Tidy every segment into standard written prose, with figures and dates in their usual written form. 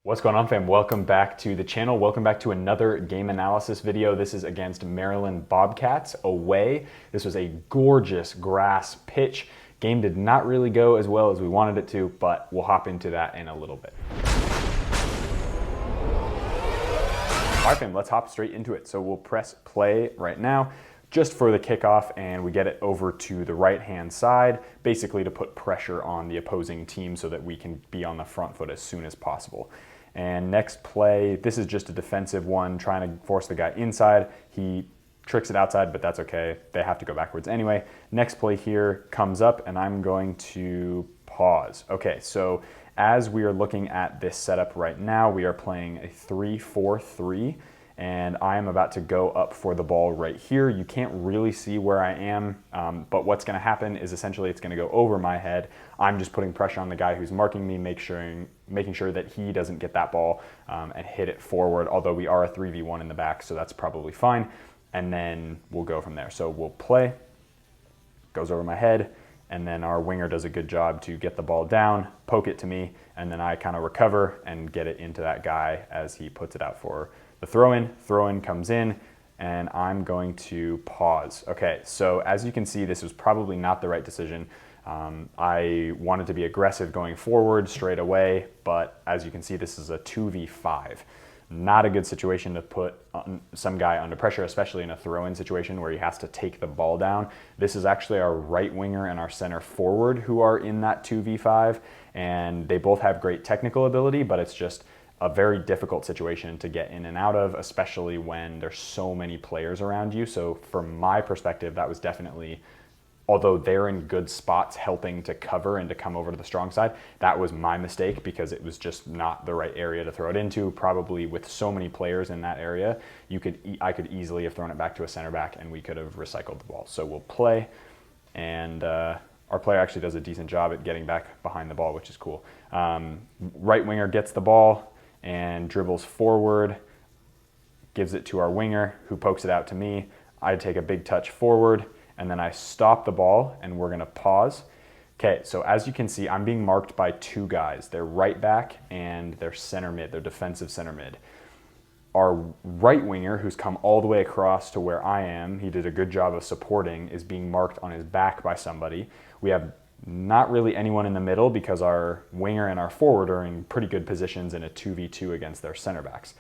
What's going on, fam? Welcome back to the channel. Welcome back to another game analysis video. This is against Maryland Bobcats away. This was a gorgeous grass pitch. Game did not really go as well as we wanted it to, but we'll hop into that in a little bit. All right, fam, let's hop straight into it. So we'll press play right now just for the kickoff, and we get it over to the right-hand side, basically to put pressure on the opposing team so that we can be on the front foot as soon as possible. And next play, this is just a defensive one, trying to force the guy inside. He tricks it outside, but that's okay. They have to go backwards anyway. Next play here comes up, and I'm going to pause. Okay, so as we are looking at this setup right now, we are playing a 3-4-3, and I am about to go up for the ball right here. You can't really see where I am, but what's gonna happen is essentially it's gonna go over my head. I'm just putting pressure on the guy who's marking me, making sure that he doesn't get that ball and hit it forward, although we are a 3v1 in the back, so that's probably fine. And then we'll go from there. So we'll play, goes over my head, and then our winger does a good job to get the ball down, poke it to me, and then I kind of recover and get it into that guy as he puts it out for the throw-in. Throw-in comes in, and I'm going to pause. Okay, so as you can see, this was probably not the right decision. I wanted to be aggressive going forward straight away, but as you can see, this is a 2v5. Not a good situation to put some guy under pressure, especially in a throw-in situation where he has to take the ball down. This is actually our right winger and our center forward who are in that 2v5, and they both have great technical ability, but it's just a very difficult situation to get in and out of, especially when there's so many players around you. So from my perspective, that was definitely, although they're in good spots helping to cover and to come over to the strong side, that was my mistake because it was just not the right area to throw it into. Probably with so many players in that area, I could easily have thrown it back to a center back and we could have recycled the ball. So we'll play, and our player actually does a decent job at getting back behind the ball, which is cool. Right winger gets the ball and dribbles forward, gives it to our winger who pokes it out to me. I take a big touch forward, and then I stop the ball, and we're gonna pause. Okay, so as you can see, I'm being marked by two guys. They're right back and they're center mid, they're defensive center mid. Our right winger, who's come all the way across to where I am, he did a good job of supporting, is being marked on his back by somebody. We have not really anyone in the middle because our winger and our forward are in pretty good positions in a 2v2 against their center backs.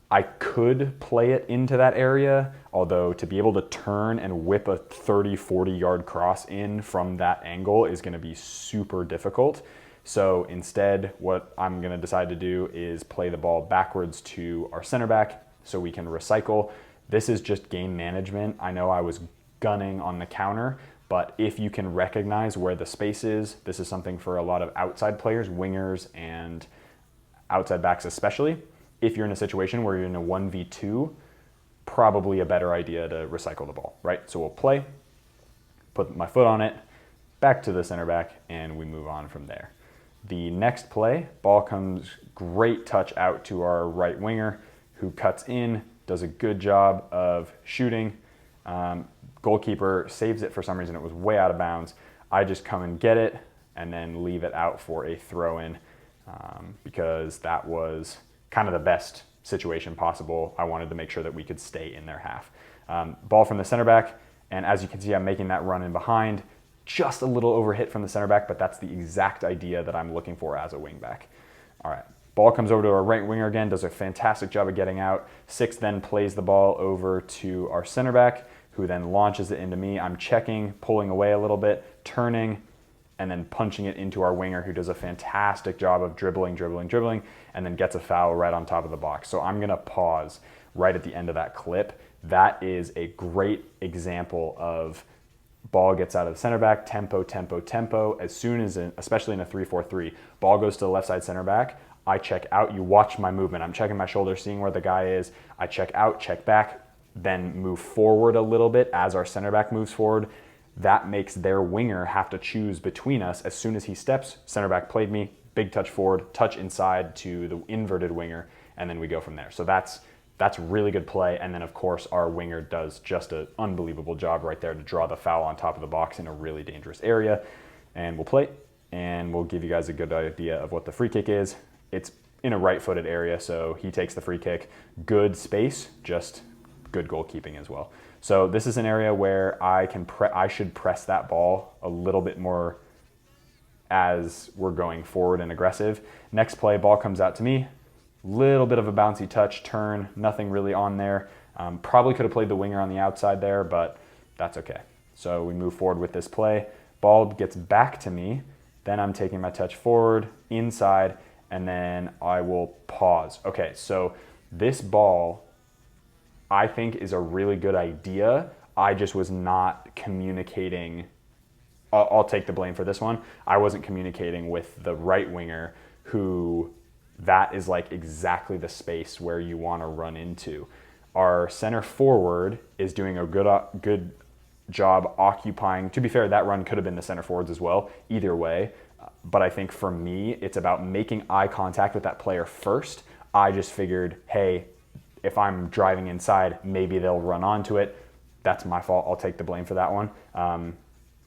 I could play it into that area, although to be able to turn and whip a 30-40 yard cross in from that angle is going to be super difficult. So instead, what I'm going to decide to do is play the ball backwards to our center back so we can recycle. This is just game management. I know I was gunning on the counter, but if you can recognize where the space is, this is something for a lot of outside players, wingers and outside backs especially. If you're in a situation where you're in a 1v2, probably a better idea to recycle the ball, right? So we'll play, put my foot on it, back to the center back, and we move on from there. The next play, ball comes, great touch out to our right winger who cuts in, does a good job of shooting. Goalkeeper saves it for some reason. It was way out of bounds. I just come and get it and then leave it out for a throw-in because that was kind of the best situation possible. I wanted to make sure that we could stay in their half. Ball from the center back, and as you can see, I'm making that run in behind. Just a little overhit from the center back, but that's the exact idea that I'm looking for as a wing back. All right, ball comes over to our right winger again, does a fantastic job of getting out. Six then plays the ball over to our center back, who then launches it into me. I'm checking, pulling away a little bit, turning, and then punching it into our winger, who does a fantastic job of dribbling, and then gets a foul right on top of the box. So I'm gonna pause right at the end of that clip. That is a great example of ball gets out of the center back, tempo. As soon as, especially in a 3-4-3, ball goes to the left side center back, I check out, you watch my movement. I'm checking my shoulder, seeing where the guy is. I check out, check back, then move forward a little bit as our center back moves forward. That makes their winger have to choose between us. As soon as he steps, center back played me, big touch forward, touch inside to the inverted winger, and then we go from there. So that's really good play. And then of course our winger does just an unbelievable job right there to draw the foul on top of the box in a really dangerous area. And we'll play, and we'll give you guys a good idea of what the free kick is. It's in a right-footed area, so he takes the free kick. Good space, just good goalkeeping as well. So this is an area where I should press that ball a little bit more as we're going forward and aggressive. Next play, ball comes out to me. Little bit of a bouncy touch, turn, nothing really on there. Probably could have played the winger on the outside there, but that's okay. So we move forward with this play. Ball gets back to me. Then I'm taking my touch forward, inside, and then I will pause. Okay, so this ball, I think, is a really good idea. I just was not communicating. I'll take the blame for this one. I wasn't communicating with the right winger, who that is like exactly the space where you want to run into. Our center forward is doing a good job occupying. To be fair, that run could have been the center forwards as well, either way. But I think for me, it's about making eye contact with that player first. I just figured, hey, if I'm driving inside, maybe they'll run onto it. That's my fault. I'll take the blame for that one.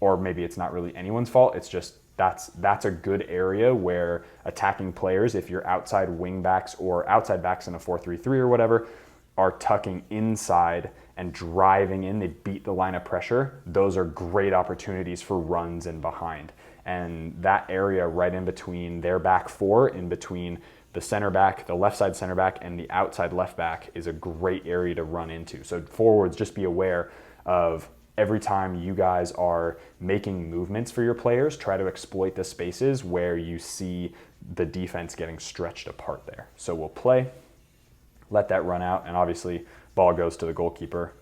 Or maybe it's not really anyone's fault. It's just that's a good area where attacking players, if you're outside wing backs or outside backs in a 4-3-3 or whatever, are tucking inside and driving in. They beat the line of pressure. Those are great opportunities for runs and behind. And that area right in between their back four, in between the center back, the left side center back, and the outside left back is a great area to run into. So forwards, just be aware of every time you guys are making movements for your players, try to exploit the spaces where you see the defense getting stretched apart there. So we'll play, let that run out, and obviously ball goes to the goalkeeper.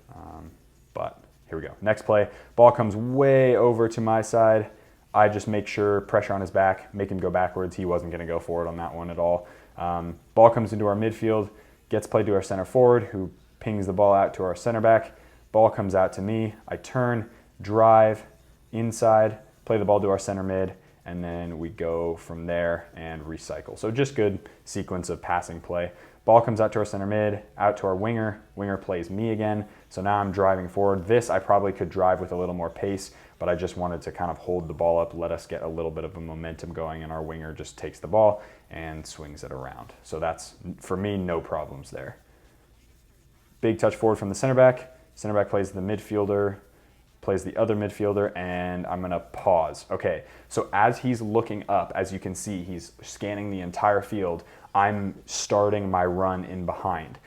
But here we go. Next play, ball comes way over to my side. I just make sure, pressure on his back, make him go backwards. He wasn't going to go forward on that one at all. Ball comes into our midfield, gets played to our center forward, who pings the ball out to our center back. Ball comes out to me. I turn, drive, inside, play the ball to our center mid, and then we go from there and recycle. So just good sequence of passing play. Ball comes out to our center mid, out to our winger. Winger plays me again. So now I'm driving forward. This I probably could drive with a little more pace, but I just wanted to kind of hold the ball up, let us get a little bit of a momentum going, and our winger just takes the ball and swings it around. So that's, for me, no problems there. Big touch forward from the center back. Center back plays the midfielder, plays the other midfielder, and I'm gonna pause. Okay, so as he's looking up, as you can see, he's scanning the entire field. I'm starting my run in behind.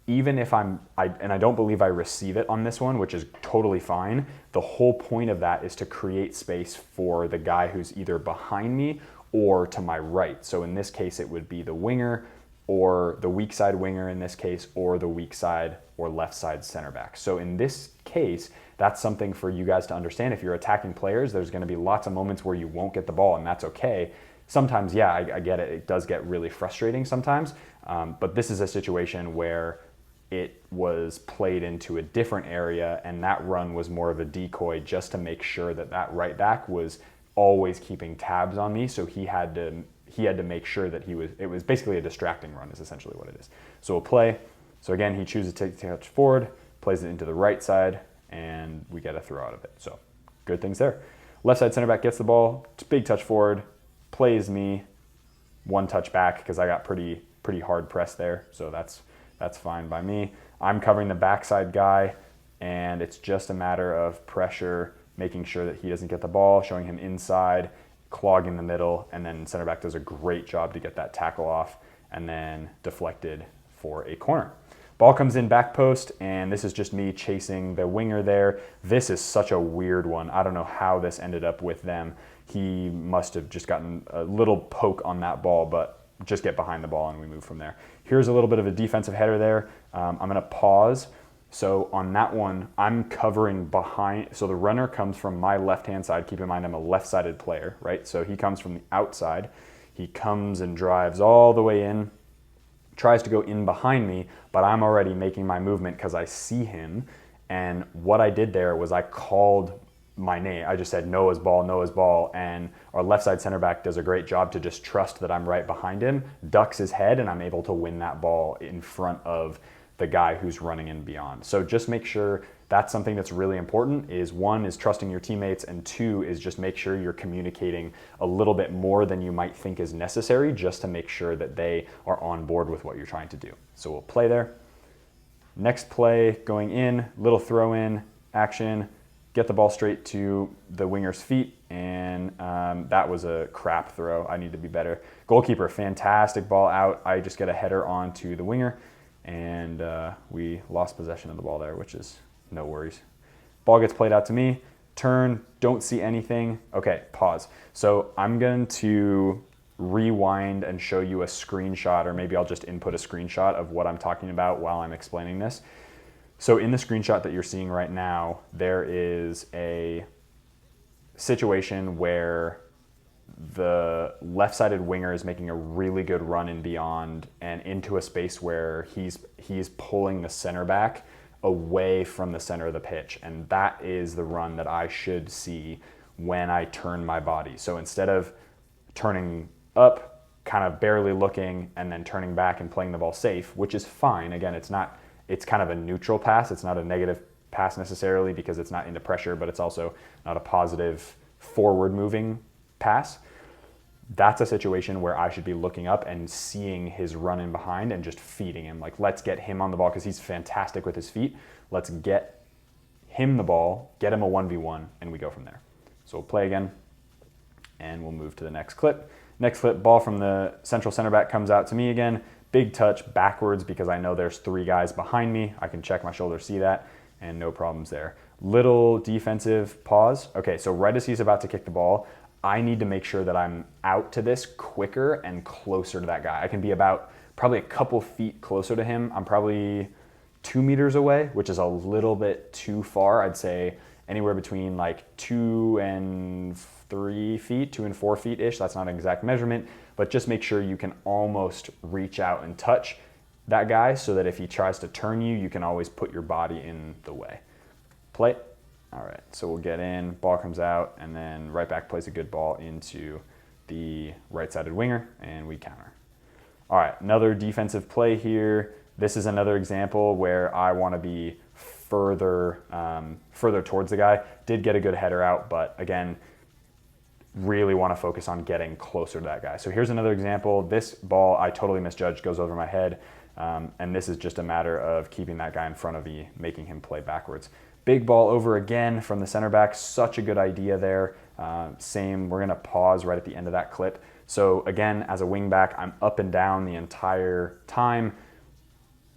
Even if and I don't believe I receive it on this one, which is totally fine, the whole point of that is to create space for the guy who's either behind me or to my right. So in this case, it would be the winger, or the weak side winger in this case, or the weak side or left side center back. So in this case, that's something for you guys to understand. If you're attacking players, there's gonna be lots of moments where you won't get the ball, and that's okay. Sometimes, yeah, I get it. It does get really frustrating sometimes, but this is a situation where it was played into a different area, and that run was more of a decoy just to make sure that that right back was always keeping tabs on me. So he had to make sure that it was basically a distracting run is essentially what it is. So we'll play. So again, he chooses to take the touch forward, plays it into the right side, and we get a throw out of it. So good things there. Left side center back gets the ball, big touch forward, plays me, one touch back because I got pretty hard press there. So that's fine by me. I'm covering the backside guy, and it's just a matter of pressure, making sure that he doesn't get the ball, showing him inside, clogging the middle, and then center back does a great job to get that tackle off and then deflected for a corner. Ball comes in back post, and this is just me chasing the winger there. This is such a weird one. I don't know how this ended up with them. He must have just gotten a little poke on that ball, but just get behind the ball and we move from there. Here's a little bit of a defensive header there. I'm gonna pause. So on that one, I'm covering behind. So the runner comes from my left-hand side. Keep in mind, I'm a left-sided player, right? So he comes from the outside. He comes and drives all the way in, tries to go in behind me, but I'm already making my movement because I see him. And what I did there was I called my name. I just said Noah's ball, and our left side center back does a great job to just trust that I'm right behind him, ducks his head, and I'm able to win that ball in front of the guy who's running in beyond. So just make sure that's something that's really important. Is one is trusting your teammates, and two is just make sure you're communicating a little bit more than you might think is necessary, just to make sure that they are on board with what you're trying to do. So we'll play there. Next play, going in, little throw in action, get the ball straight to the winger's feet, and that was a crap throw. I need to be better. Goalkeeper, fantastic ball out. I just get a header onto the winger, and we lost possession of the ball there, which is no worries. Ball gets played out to me, turn, don't see anything. Okay, pause. So I'm going to rewind and show you a screenshot, or maybe I'll just input a screenshot of what I'm talking about while I'm explaining this. So in the screenshot that you're seeing right now, there is a situation where the left-sided winger is making a really good run in beyond and into a space where he's pulling the center back away from the center of the pitch. And that is the run that I should see when I turn my body. So instead of turning up, kind of barely looking, and then turning back and playing the ball safe, which is fine. Again, it's kind of a neutral pass. It's not a negative pass necessarily because it's not into pressure, but it's also not a positive forward moving pass. That's a situation where I should be looking up and seeing his run in behind and just feeding him. Like, let's get him on the ball because he's fantastic with his feet. Let's get him the ball, get him a 1v1, and we go from there. So we'll play again, and we'll move to the next clip. Next clip, ball from the central center back comes out to me again. Big touch backwards because I know there's three guys behind me. I can check my shoulder, see that, and no problems there. Little defensive pause. Okay, so right as he's about to kick the ball, I need to make sure that I'm out to this quicker and closer to that guy. I can be about probably a couple feet closer to him. I'm probably 2 meters away, which is a little bit too far. I'd say anywhere between like 2 and 3 feet, 2 and 4 feet-ish. That's not an exact measurement, but just make sure you can almost reach out and touch that guy so that if he tries to turn you, you can always put your body in the way. Play. All right, so we'll get in, ball comes out, and then right back plays a good ball into the right-sided winger, and we counter. All right, another defensive play here. This is another example where I want to be further towards the guy. Did get a good header out, but again, really want to focus on getting closer to that guy. So here's another example. This ball I totally misjudged, goes over my head, and this is just a matter of keeping that guy in front of me, making him play backwards. Big ball over again from the center back. Such a good idea there. Same, we're gonna pause right at the end of that clip. So again, as a wing back, I'm up and down the entire time.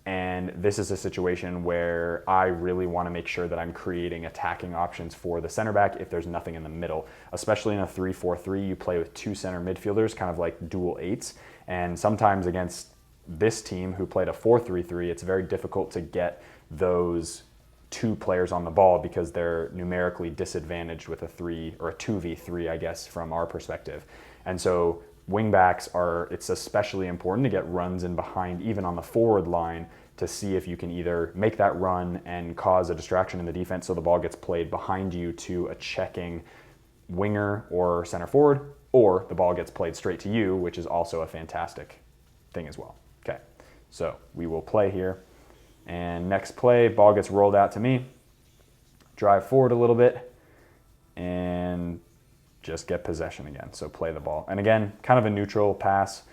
And this is a situation where I really wanna make sure that I'm creating attacking options for the center back if there's nothing in the middle. Especially in a 3-4-3, you play with two center midfielders, kind of like dual eights. And sometimes against this team who played a 4-3-3, it's very difficult to get those two players on the ball because they're numerically disadvantaged with a 3 or a 2v3, I guess, from our perspective. And so wingbacks it's especially important to get runs in behind, even on the forward line, to see if you can either make that run and cause a distraction in the defense so the ball gets played behind you to a checking winger or center forward, or the ball gets played straight to you, which is also a fantastic thing as well. Okay, so we will play here. And next play, ball gets rolled out to me, drive forward a little bit, and just get possession again. So play the ball. And again, kind of a neutral pass.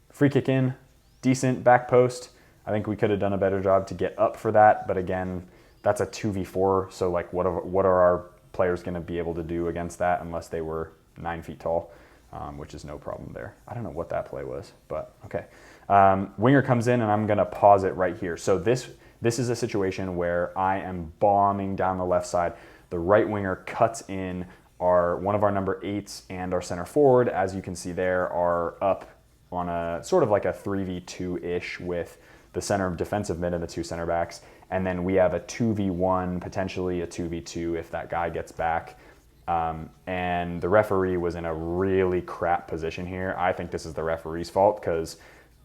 Free kick in, decent back post. I think we could have done a better job to get up for that, but again, that's a 2v4, so like what are our players gonna be able to do against that unless they were 9 feet tall, which is no problem there. I don't know what that play was, but okay. Winger comes in and I'm gonna pause it right here. So this is a situation where I am bombing down the left side. The right winger cuts in. One of our number 8s and our center forward, as you can see there, are up on a sort of like a 3v2-ish with the center defensive mid and the two center backs. And then we have a 2v1, potentially a 2v2 if that guy gets back. And the referee was in a really crap position here. I think this is the referee's fault because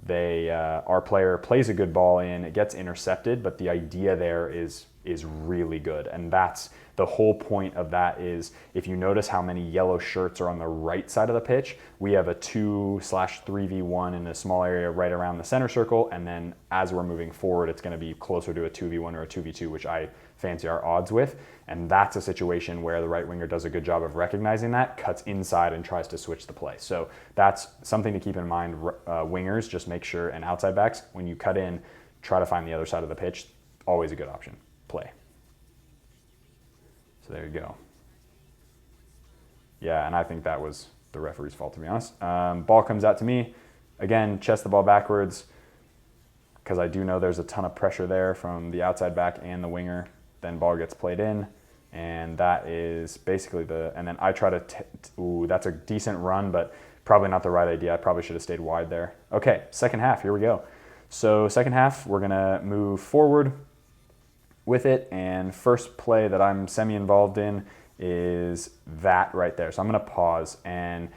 our player plays a good ball in, it gets intercepted, but the idea there is is really good. And that's the whole point of that. Is if you notice how many yellow shirts are on the right side of the pitch, we have a 2/3v1 in a small area right around the center circle. And then as we're moving forward, it's going to be closer to a 2v1 or a 2v2, which I fancy our odds with. And that's a situation where the right winger does a good job of recognizing that, cuts inside and tries to switch the play. So that's something to keep in mind. Wingers, just make sure, and outside backs, when you cut in, try to find the other side of the pitch. Always a good option. Play. So there you go. Yeah, and I think that was the referee's fault, to be honest. Ball comes out to me. Again, chest the ball backwards, because I do know there's a ton of pressure there from the outside back and the winger. Then ball gets played in, and that is basically and then I try to, ooh, that's a decent run, but probably not the right idea. I probably should have stayed wide there. Okay, second half, here we go. So second half, we're gonna move forward with it, and first play that I'm semi-involved in is that right there. So I'm gonna pause, and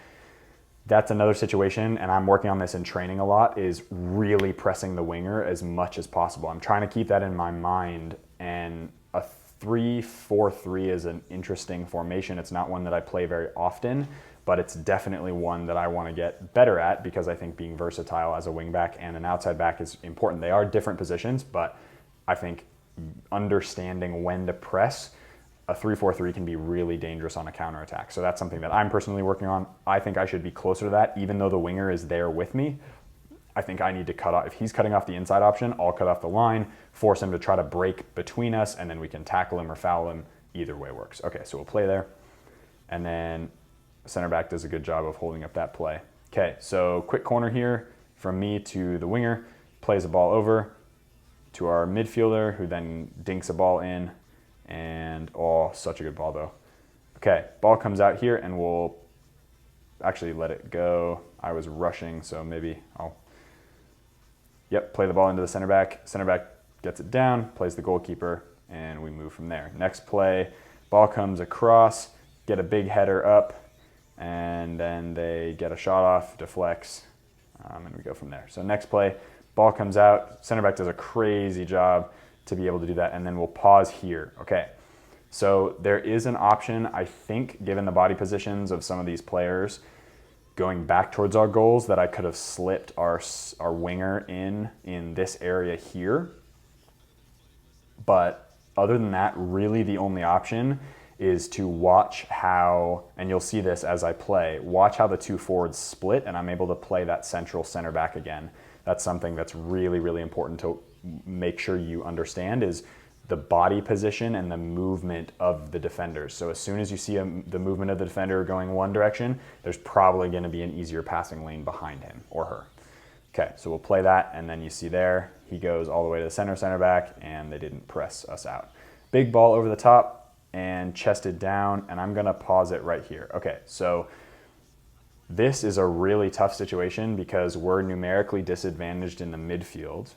that's another situation, and I'm working on this in training a lot, is really pressing the winger as much as possible. I'm trying to keep that in my mind, and a 3-4-3 is an interesting formation. It's not one that I play very often, but it's definitely one that I want to get better at, because I think being versatile as a wingback and an outside back is important. They are different positions, but I think understanding when to press, a 3-4-3 can be really dangerous on a counterattack. So that's something that I'm personally working on. I think I should be closer to that, even though the winger is there with me. I think I need to cut off. If he's cutting off the inside option, I'll cut off the line, force him to try to break between us, and then we can tackle him or foul him. Either way works. Okay, so we'll play there. And then center back does a good job of holding up that play. Okay, so quick corner here from me to the winger, plays the ball over to our midfielder, who then dinks a ball in, and oh, such a good ball though. Okay, ball comes out here, and we'll actually let it go. I was rushing, so maybe play the ball into the center back. Center back gets it down, plays the goalkeeper, and we move from there. Next play, ball comes across, get a big header up, and then they get a shot off, deflects, and we go from there. So next play, ball comes out, center back does a crazy job to be able to do that, and then we'll pause here. Okay, so there is an option, I think, given the body positions of some of these players, going back towards our goals, that I could have slipped our winger in this area here. But other than that, really the only option is to watch how, and you'll see this as I play, watch how the two forwards split, and I'm able to play that central center back again. That's something that's really, really important to make sure you understand, is the body position and the movement of the defenders. So as soon as you see the movement of the defender going one direction, there's probably going to be an easier passing lane behind him or her. Okay, so we'll play that, and then you see there, he goes all the way to the center back, and they didn't press us out. Big ball over the top and chested down, and I'm gonna pause it right here. Okay, so this is a really tough situation because we're numerically disadvantaged in the midfield.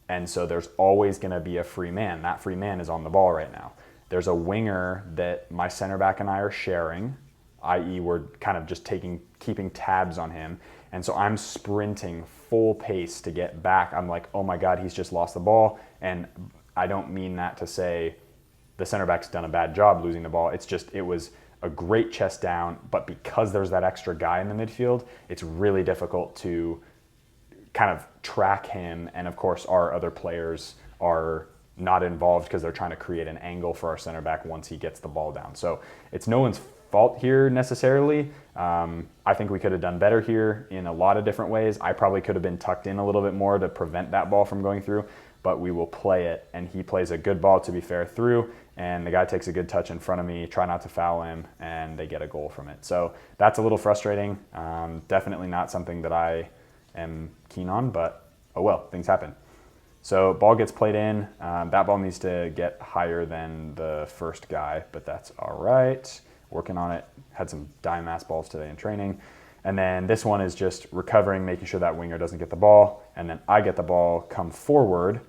And so there's always going to be a free man. That free man is on the ball right now. There's a winger that my center back and I are sharing, i.e. we're kind of just keeping tabs on him. And so I'm sprinting full pace to get back. I'm like, oh my God, he's just lost the ball. And I don't mean that to say the center back's done a bad job losing the ball. It's just, it was a great chest down, but because there's that extra guy in the midfield, it's really difficult to kind of track him, and of course our other players are not involved because they're trying to create an angle for our center back once he gets the ball down. So it's no one's fault here necessarily. I think we could have done better here in a lot of different ways. I probably could have been tucked in a little bit more to prevent that ball from going through, but we will play it, and he plays a good ball, to be fair, through, and the guy takes a good touch in front of me, try not to foul him, and they get a goal from it. So that's a little frustrating. Definitely not something that I am keen on, but oh well, things happen. So ball gets played in. That ball needs to get higher than the first guy, but that's all right. Working on it. Had some dime ass balls today in training. And then this one is just recovering, making sure that winger doesn't get the ball. And then I get the ball, come forward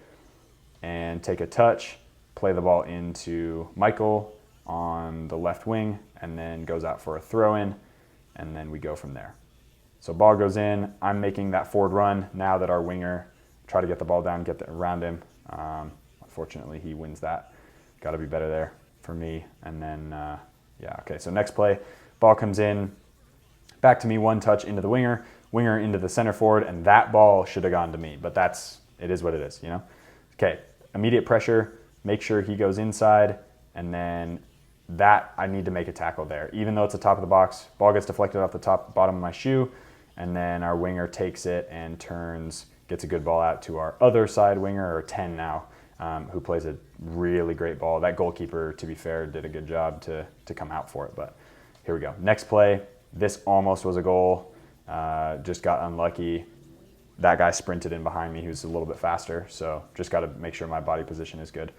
and take a touch, play the ball into Michael on the left wing, and then goes out for a throw in, and then we go from there. So ball goes in, I'm making that forward run now that our winger try to get the ball down, get around him. Unfortunately, he wins that. got to be better there for me. And then, yeah, okay, so next play, ball comes in, back to me, one touch into the winger into the center forward, and that ball should have gone to me, but it is what it is, you know? Okay, immediate pressure, make sure he goes inside, and then that I need to make a tackle there. Even though it's the top of the box, ball gets deflected off the bottom of my shoe, and then our winger takes it and turns, gets a good ball out to our other side winger, or 10 now, who plays a really great ball. That goalkeeper, to be fair, did a good job to come out for it, but here we go. Next play, this almost was a goal, just got unlucky. That guy sprinted in behind me. He was a little bit faster, so just got to make sure my body position is good.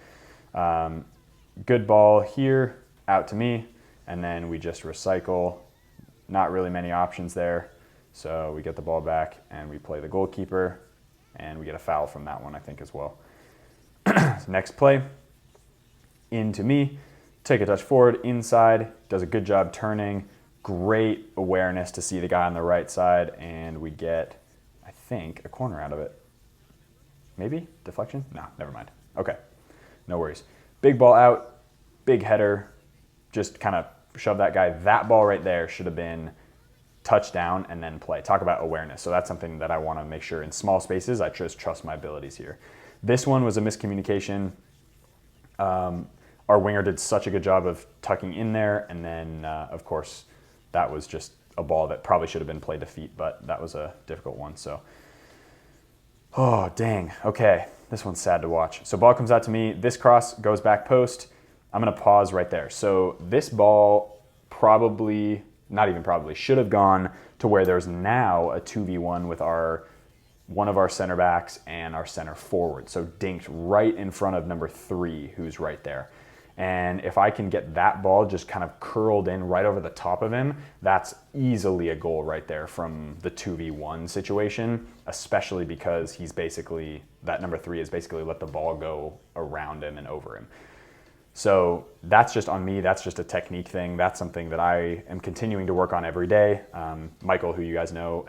Good ball here, out to me, and then we just recycle. Not really many options there, so we get the ball back and we play the goalkeeper, and we get a foul from that one, I think, as well. Next play, into me, take a touch forward, inside, does a good job turning, great awareness to see the guy on the right side, and we get, I think, a corner out of it. Maybe? Deflection? No, never mind. Okay, no worries. Big ball out, big header, just kind of shove that guy. That ball right there should have been touchdown and then play. Talk about awareness. So that's something that I want to make sure in small spaces, I just trust my abilities here. This one was a miscommunication. Our winger did such a good job of tucking in there, and then, of course, that was just a ball that probably should have been played to feet, but that was a difficult one. So, oh, dang. Okay, this one's sad to watch. So ball comes out to me. This cross goes back post. I'm going to pause right there. So this ball probably, not even probably, should have gone to where there's now a 2v1 with one of our center backs and our center forward. So dinked right in front of number 3, who's right there. And if I can get that ball just kind of curled in right over the top of him, that's easily a goal right there from the 2v1 situation, especially because he's basically, that number 3 is basically let the ball go around him and over him. So that's just on me. That's just a technique thing. That's something that I am continuing to work on every day. Michael, who you guys know,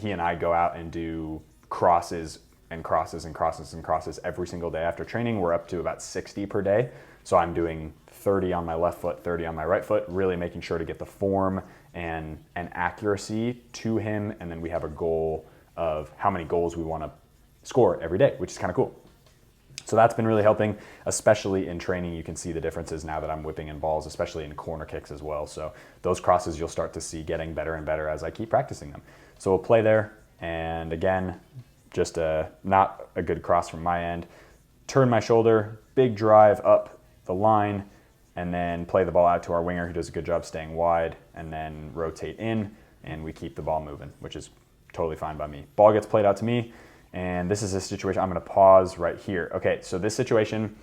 he and I go out and do crosses and crosses and crosses and crosses every single day after training. We're up to about 60 per day. So I'm doing 30 on my left foot, 30 on my right foot, really making sure to get the form and accuracy to him. And then we have a goal of how many goals we want to score every day, which is kind of cool. So that's been really helping, especially in training. You can see the differences now that I'm whipping in balls, especially in corner kicks as well. So those crosses you'll start to see getting better and better as I keep practicing them. So we'll play there. And again, just not a good cross from my end. Turn my shoulder, big drive up the line, and then play the ball out to our winger, who does a good job staying wide, and then rotate in, and we keep the ball moving, which is totally fine by me. Ball gets played out to me, and this is a situation, I'm gonna pause right here. Okay, so this situation,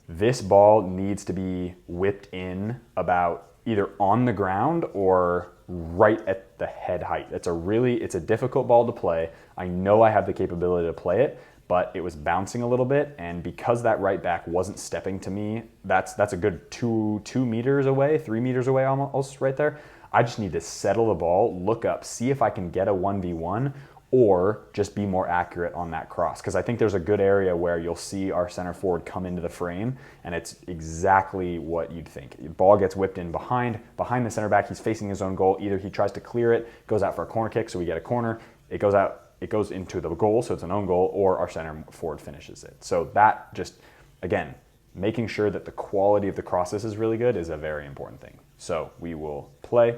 this ball needs to be whipped in about either on the ground or right at the head height. It's a difficult ball to play. I know I have the capability to play it, but it was bouncing a little bit, and because that right back wasn't stepping to me, that's a good 2 meters away, 3 meters away almost right there. I just need to settle the ball, look up, see if I can get a 1v1, or just be more accurate on that cross. Because I think there's a good area where you'll see our center forward come into the frame, and it's exactly what you'd think. The ball gets whipped in behind the center back, he's facing his own goal. Either he tries to clear it, goes out for a corner kick, so we get a corner, it goes out, it goes into the goal, so it's an own goal, or our center forward finishes it. So that just, again, making sure that the quality of the crosses is really good is a very important thing. So we will play,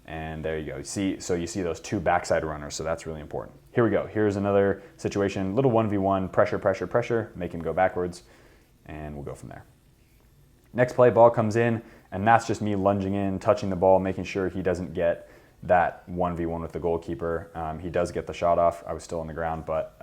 and there you go. So you see those 2 backside runners, so that's really important. Here we go. Here's another situation, little 1v1, pressure, pressure, pressure, make him go backwards, and we'll go from there. Next play, ball comes in, and that's just me lunging in, touching the ball, making sure he doesn't get that 1v1 with the goalkeeper. He does get the shot off. I was still on the ground, but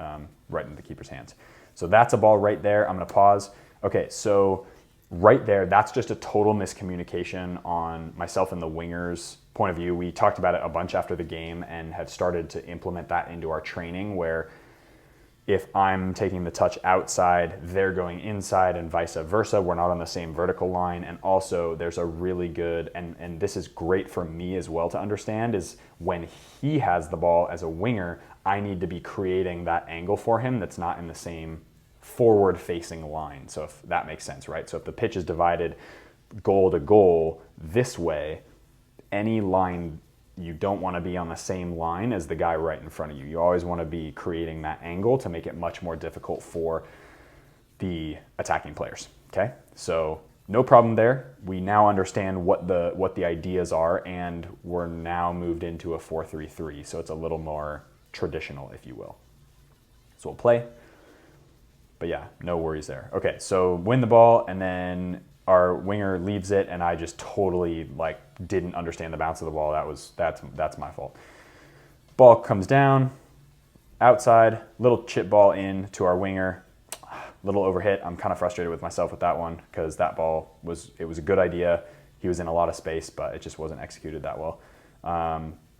right into the keeper's hands. So that's a ball right there. I'm gonna pause. Okay, so right there, that's just a total miscommunication on myself and the winger's point of view. We talked about it a bunch after the game and have started to implement that into our training, where if I'm taking the touch outside, they're going inside and vice versa. We're not on the same vertical line. And also there's a really good, and this is great for me as well to understand, is when he has the ball as a winger, I need to be creating that angle for him that's not in the same forward facing line. So if that makes sense, right? So if the pitch is divided goal to goal this way, any line, you don't want to be on the same line as the guy right in front of you. You always want to be creating that angle to make it much more difficult for the attacking players, okay? So no problem there. We now understand what the ideas are, and we're now moved into a 4-3-3. So it's a little more traditional, if you will. So we'll play, but yeah, no worries there. Okay, so win the ball, and then our winger leaves it, and I just totally like didn't understand the bounce of the ball. That's my fault. Ball comes down, outside, little chip ball in to our winger, little overhit. I'm kind of frustrated with myself with that one because that ball was a good idea. He was in a lot of space, but it just wasn't executed that well.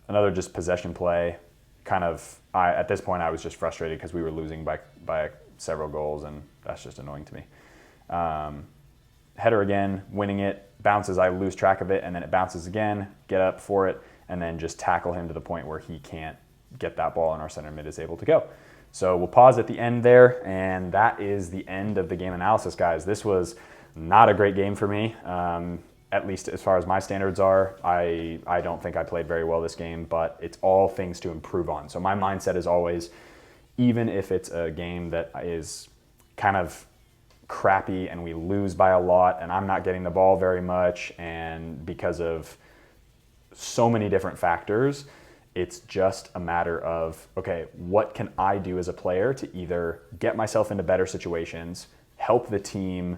Another just possession play. At this point I was just frustrated because we were losing by several goals, and that's just annoying to me. Header again, winning it, bounces, I lose track of it, and then it bounces again, get up for it, and then just tackle him to the point where he can't get that ball and our center mid is able to go. So we'll pause at the end there, and that is the end of the game analysis, guys. This was not a great game for me, at least as far as my standards are. I don't think I played very well this game, but it's all things to improve on. So my mindset is always, even if it's a game that is kind of crappy and we lose by a lot and I'm not getting the ball very much, and because of so many different factors, it's just a matter of, okay, what can I do as a player to either get myself into better situations, help the team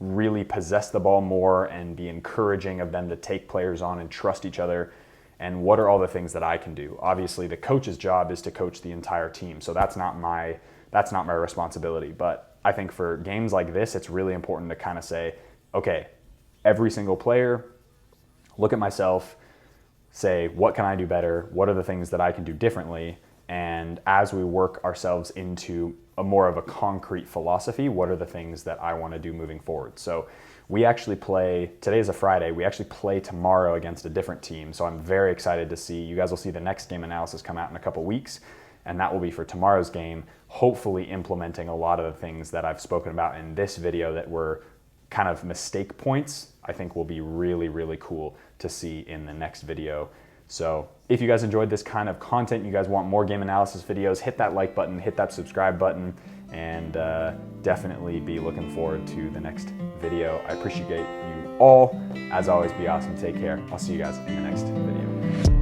really possess the ball more and be encouraging of them to take players on and trust each other, and what are all the things that I can do? Obviously the coach's job is to coach the entire team, so that's not my responsibility. But I think for games like this, it's really important to kind of say, okay, every single player, look at myself, say, what can I do better? What are the things that I can do differently? And as we work ourselves into a more of a concrete philosophy, what are the things that I want to do moving forward? So we actually play, today is a Friday, we actually play tomorrow against a different team. So I'm very excited to see, you guys will see the next game analysis come out in a couple weeks, and that will be for tomorrow's game, hopefully implementing a lot of the things that I've spoken about in this video that were kind of mistake points. I think will be really, really cool to see in the next video. So if you guys enjoyed this kind of content, you guys want more game analysis videos, hit that like button, hit that subscribe button, and definitely be looking forward to the next video. I appreciate you all. As always, be awesome, take care. I'll see you guys in the next video.